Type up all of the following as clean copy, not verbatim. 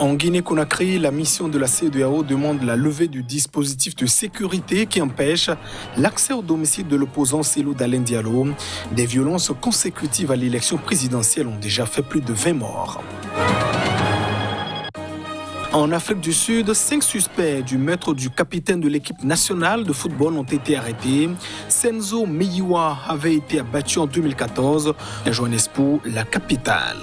En Guinée-Conakry, la mission de la CEDEAO demande la levée du dispositif de sécurité qui empêche l'accès au domicile de l'opposant Cellou Dalein Diallo. Des violences consécutives à l'élection présidentielle ont déjà fait plus de 20 morts. En Afrique du Sud, 5 suspects du meurtre du capitaine de l'équipe nationale de football ont été arrêtés. Senzo Meyiwa avait été abattu en 2014 à Johannesburg, la capitale.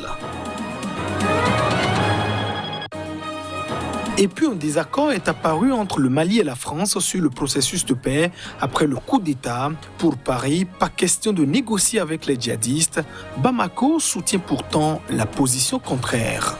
Et puis un désaccord est apparu entre le Mali et la France sur le processus de paix après le coup d'État. Pour Paris, pas question de négocier avec les djihadistes. Bamako soutient pourtant la position contraire.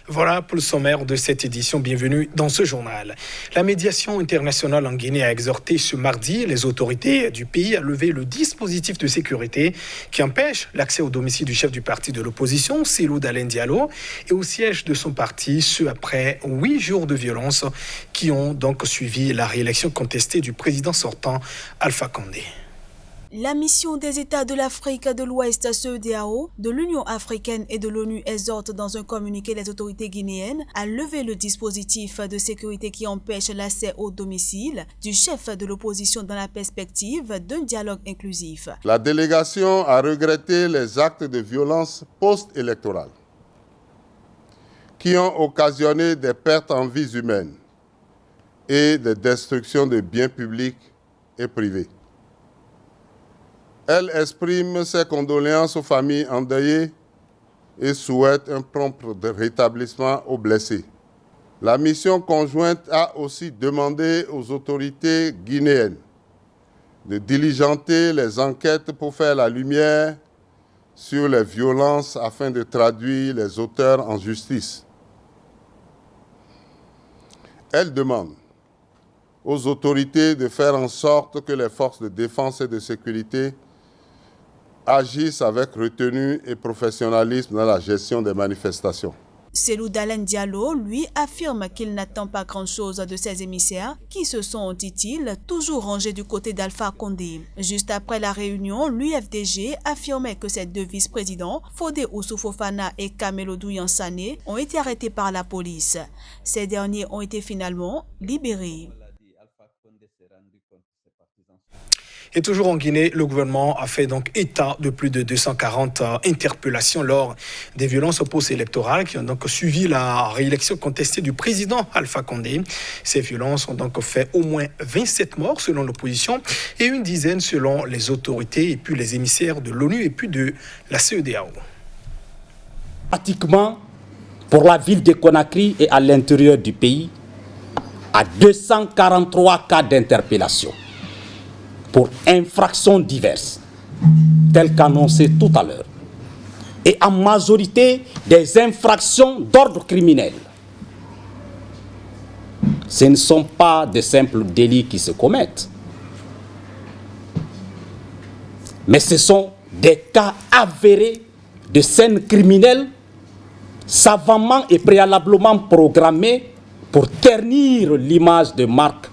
Voilà pour le sommaire de cette édition. Bienvenue dans ce journal. La médiation internationale en Guinée a exhorté ce mardi les autorités du pays à lever le dispositif de sécurité qui empêche l'accès au domicile du chef du parti de l'opposition, Cellou Dalein Diallo, et au siège de son parti, ce après 8 jours de violence qui ont donc suivi la réélection contestée du président sortant Alpha Condé. La mission des États de l'Afrique de l'Ouest, CEDEAO, de l'Union africaine et de l'ONU exhorte dans un communiqué les autorités guinéennes à lever le dispositif de sécurité qui empêche l'accès au domicile du chef de l'opposition dans la perspective d'un dialogue inclusif. La délégation a regretté les actes de violence post-électorale qui ont occasionné des pertes en vies humaines et des destructions de biens publics et privés. Elle exprime ses condoléances aux familles endeuillées et souhaite un prompt rétablissement aux blessés. La mission conjointe a aussi demandé aux autorités guinéennes de diligenter les enquêtes pour faire la lumière sur les violences afin de traduire les auteurs en justice. Elle demande aux autorités de faire en sorte que les forces de défense et de sécurité agissent avec retenue et professionnalisme dans la gestion des manifestations. Cellou Dalein Diallo, lui, affirme qu'il n'attend pas grand-chose de ses émissaires qui se sont, dit-il, toujours rangés du côté d'Alpha Condé. Juste après la réunion, l'UFDG affirmait que ses 2 vice-présidents, Fodé Oussoufou-Fofana et Camelodou Yansane, ont été arrêtés par la police. Ces derniers ont été finalement libérés. Et toujours en Guinée, le gouvernement a fait donc état de plus de 240 interpellations lors des violences post-électorales qui ont donc suivi la réélection contestée du président Alpha Condé. Ces violences ont donc fait au moins 27 morts selon l'opposition et une dizaine selon les autorités et puis les émissaires de l'ONU et puis de la CEDEAO. Pratiquement, pour la ville de Conakry et à l'intérieur du pays, à 243 cas d'interpellation pour infractions diverses, telles qu'annoncées tout à l'heure, et en majorité des infractions d'ordre criminel. Ce ne sont pas de simples délits qui se commettent, mais ce sont des cas avérés de scènes criminelles savamment et préalablement programmées pour ternir l'image de marque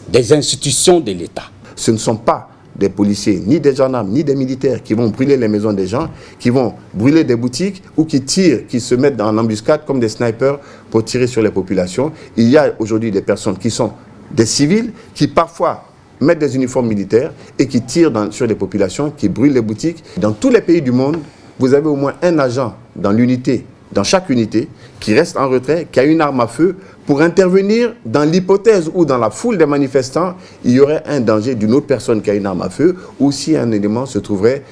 des institutions de l'État. Ce ne sont pas des policiers, ni des gendarmes, ni des militaires qui vont brûler les maisons des gens, qui vont brûler des boutiques ou qui tirent, qui se mettent en embuscade comme des snipers pour tirer sur les populations. Il y a aujourd'hui des personnes qui sont des civils, qui parfois mettent des uniformes militaires et qui tirent sur les populations, qui brûlent les boutiques. Dans tous les pays du monde, vous avez au moins un agent dans l'unité, dans chaque unité, qui reste en retrait, qui a une arme à feu, pour intervenir dans l'hypothèse où dans la foule des manifestants, il y aurait un danger d'une autre personne qui a une arme à feu, ou si un élément se trouverait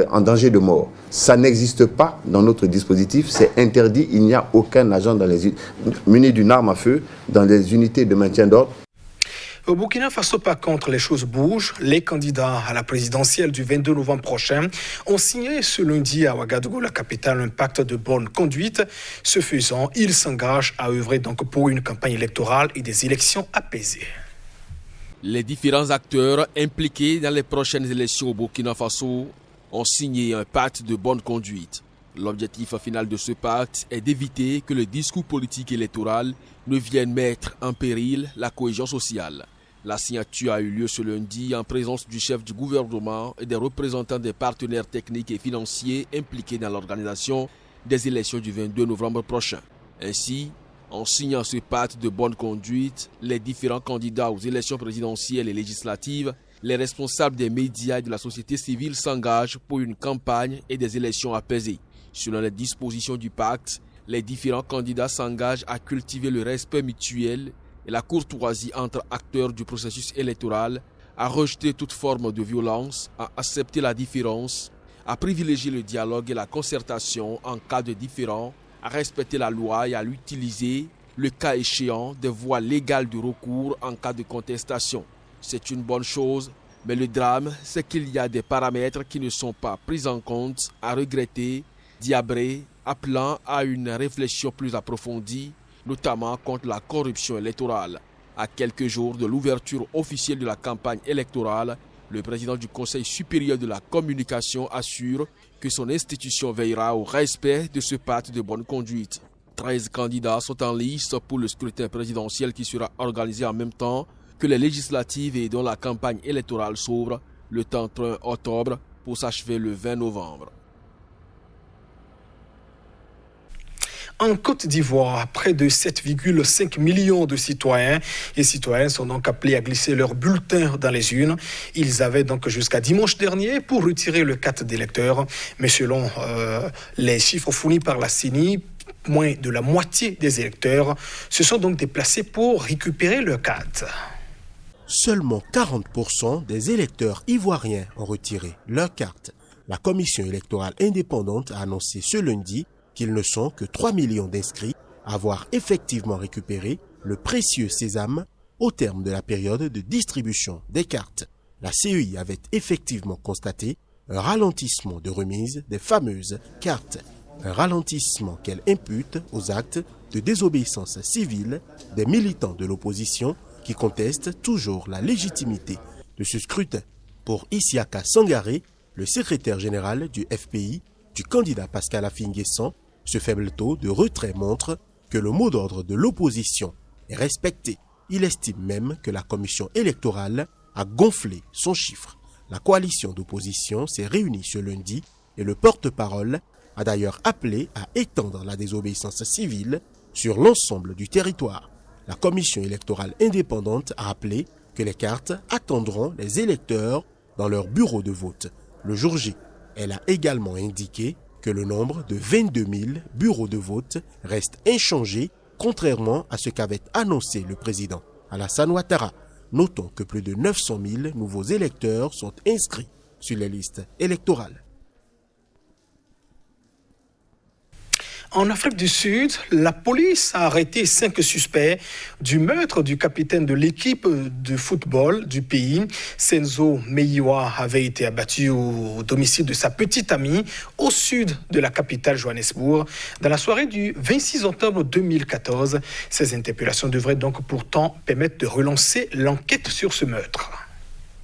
en danger de mort. Ça n'existe pas dans notre dispositif, c'est interdit, il n'y a aucun agent muni d'une arme à feu dans les unités de maintien d'ordre. Au Burkina Faso, par contre, les choses bougent. Les candidats à la présidentielle du 22 novembre prochain ont signé ce lundi à Ouagadougou, la capitale, un pacte de bonne conduite. Ce faisant, ils s'engagent à œuvrer donc pour une campagne électorale et des élections apaisées. Les différents acteurs impliqués dans les prochaines élections au Burkina Faso ont signé un pacte de bonne conduite. L'objectif final de ce pacte est d'éviter que le discours politique électoral ne vienne mettre en péril la cohésion sociale. La signature a eu lieu ce lundi en présence du chef du gouvernement et des représentants des partenaires techniques et financiers impliqués dans l'organisation des élections du 22 novembre prochain. Ainsi, en signant ce pacte de bonne conduite, les différents candidats aux élections présidentielles et législatives, les responsables des médias et de la société civile s'engagent pour une campagne et des élections apaisées. Selon les dispositions du pacte, les différents candidats s'engagent à cultiver le respect mutuel et la courtoisie entre acteurs du processus électoral, à rejeter toute forme de violence, à accepter la différence, à privilégier le dialogue et la concertation en cas de différend, à respecter la loi et à l'utiliser, le cas échéant, des voies légales de recours en cas de contestation. C'est une bonne chose, mais le drame, c'est qu'il y a des paramètres qui ne sont pas pris en compte, à regretter, dit Abré, appelant à une réflexion plus approfondie, notamment contre la corruption électorale. À quelques jours de l'ouverture officielle de la campagne électorale, le président du Conseil supérieur de la communication assure que son institution veillera au respect de ce pacte de bonne conduite. 13 candidats sont en lice pour le scrutin présidentiel qui sera organisé en même temps que les législatives et dont la campagne électorale s'ouvre le 31 octobre pour s'achever le 20 novembre. En Côte d'Ivoire, près de 7,5 millions de citoyens et citoyennes sont donc appelés à glisser leur bulletin dans les urnes. Ils avaient donc jusqu'à dimanche dernier pour retirer le carte d'électeur. Mais selon les chiffres fournis par la CENI, moins de la moitié des électeurs se sont donc déplacés pour récupérer leur carte. Seulement 40% des électeurs ivoiriens ont retiré leur carte. La commission électorale indépendante a annoncé ce lundi qu'ils ne sont que 3 millions d'inscrits à avoir effectivement récupéré le précieux sésame au terme de la période de distribution des cartes. La CEI avait effectivement constaté un ralentissement de remise des fameuses cartes, un ralentissement qu'elle impute aux actes de désobéissance civile des militants de l'opposition qui contestent toujours la légitimité de ce scrutin. Pour Isiaka Sangaré, le secrétaire général du FPI, du candidat Pascal Affi-N'Guessan, ce faible taux de retrait montre que le mot d'ordre de l'opposition est respecté. Il estime même que la commission électorale a gonflé son chiffre. La coalition d'opposition s'est réunie ce lundi et le porte-parole a d'ailleurs appelé à étendre la désobéissance civile sur l'ensemble du territoire. La commission électorale indépendante a rappelé que les cartes attendront les électeurs dans leur bureau de vote le jour J. Elle a également indiqué que le nombre de 22 000 bureaux de vote reste inchangé, contrairement à ce qu'avait annoncé le président Alassane Ouattara. Notons que plus de 900 000 nouveaux électeurs sont inscrits sur les listes électorales. En Afrique du Sud, la police a arrêté 5 suspects du meurtre du capitaine de l'équipe de football du pays. Senzo Meyiwa avait été abattu au domicile de sa petite amie au sud de la capitale Johannesburg dans la soirée du 26 octobre 2014. Ces interpellations devraient donc pourtant permettre de relancer l'enquête sur ce meurtre.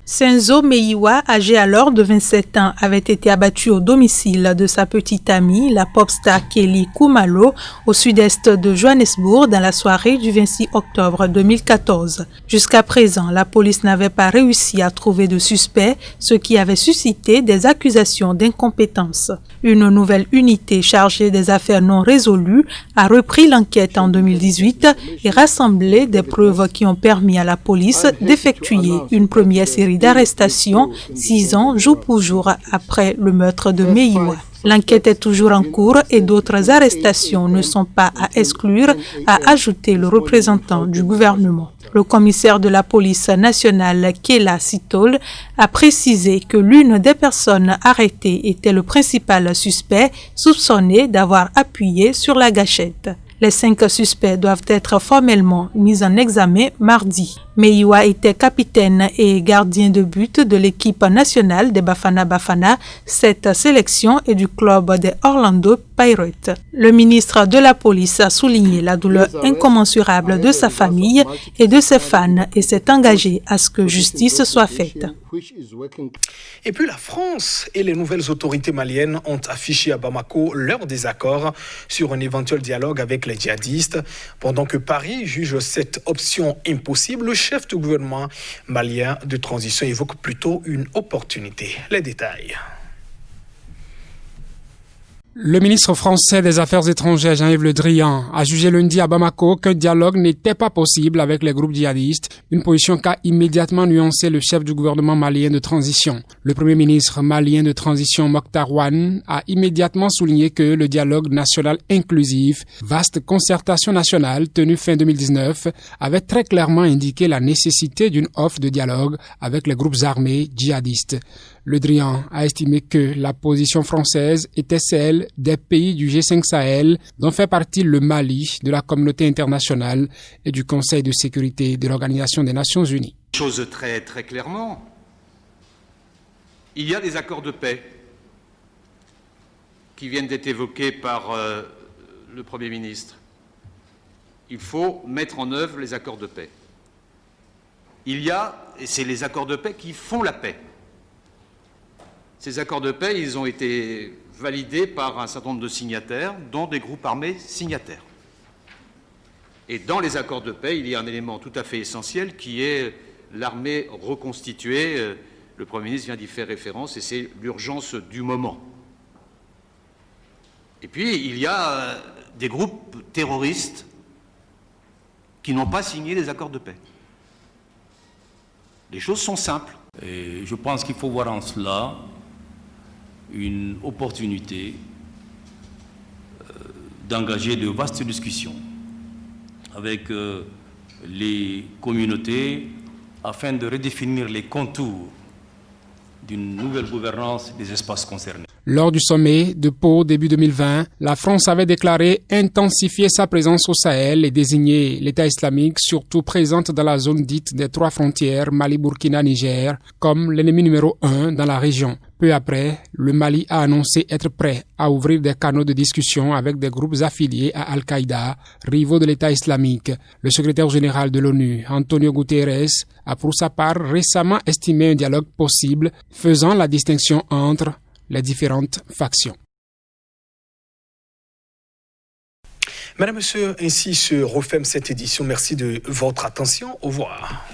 Senzo Meyiwa, âgé alors de 27 ans, avait été abattu au domicile de sa petite amie, la popstar Kelly Khumalo, au sud-est de Johannesburg dans la soirée du 26 octobre 2014. Jusqu'à présent, la police n'avait pas réussi à trouver de suspect, ce qui avait suscité des accusations d'incompétence. Une nouvelle unité chargée des affaires non résolues a repris l'enquête en 2018 et rassemblé des preuves qui ont permis à la police d'effectuer une première série d'arrestations 6 ans jour pour jour après le meurtre de Meyiwa. L'enquête est toujours en cours et d'autres arrestations ne sont pas à exclure, a ajouté le représentant du gouvernement. Le commissaire de la police nationale, Kela Sitole, a précisé que l'une des personnes arrêtées était le principal suspect soupçonné d'avoir appuyé sur la gâchette. Les 5 suspects doivent être formellement mis en examen mardi. Meyiwa était capitaine et gardien de but de l'équipe nationale des Bafana Bafana. Cette sélection est du club des Orlando Bayreuth. Le ministre de la Police a souligné la douleur incommensurable de sa famille et de ses fans et s'est engagé à ce que justice soit faite. Et puis la France et les nouvelles autorités maliennes ont affiché à Bamako leur désaccord sur un éventuel dialogue avec les djihadistes. Pendant que Paris juge cette option impossible, le chef du gouvernement malien de transition évoque plutôt une opportunité. Les détails. Le ministre français des Affaires étrangères, Jean-Yves Le Drian, a jugé lundi à Bamako qu'un dialogue n'était pas possible avec les groupes djihadistes, une position qu'a immédiatement nuancé le chef du gouvernement malien de transition. Le premier ministre malien de transition, Mokhtar Ouane, a immédiatement souligné que le dialogue national inclusif, vaste concertation nationale tenue fin 2019, avait très clairement indiqué la nécessité d'une offre de dialogue avec les groupes armés djihadistes. Le Drian a estimé que la position française était celle des pays du G5 Sahel, dont fait partie le Mali, de la communauté internationale et du Conseil de sécurité de l'Organisation des Nations Unies. Chose très clairement, il y a des accords de paix qui viennent d'être évoqués par le Premier ministre. Il faut mettre en œuvre les accords de paix. Il y a, et c'est les accords de paix qui font la paix. Ces accords de paix, ils ont été validés par un certain nombre de signataires, dont des groupes armés signataires. Et dans les accords de paix, il y a un élément tout à fait essentiel qui est l'armée reconstituée. Le Premier ministre vient d'y faire référence et c'est l'urgence du moment. Et puis, il y a des groupes terroristes qui n'ont pas signé les accords de paix. Les choses sont simples. Et je pense qu'il faut voir en cela une opportunité d'engager de vastes discussions avec les communautés afin de redéfinir les contours d'une nouvelle gouvernance des espaces concernés. Lors du sommet de Pau début 2020, la France avait déclaré intensifier sa présence au Sahel et désigner l'État islamique, surtout présente dans la zone dite des trois frontières Mali, Burkina, Niger, comme l'ennemi numéro 1 dans la région. Peu après, le Mali a annoncé être prêt à ouvrir des canaux de discussion avec des groupes affiliés à Al-Qaïda, rivaux de l'État islamique. Le secrétaire général de l'ONU, Antonio Guterres, a pour sa part récemment estimé un dialogue possible, faisant la distinction entre les différentes factions. Madame, Monsieur, ainsi se referme cette édition. Merci de votre attention. Au revoir.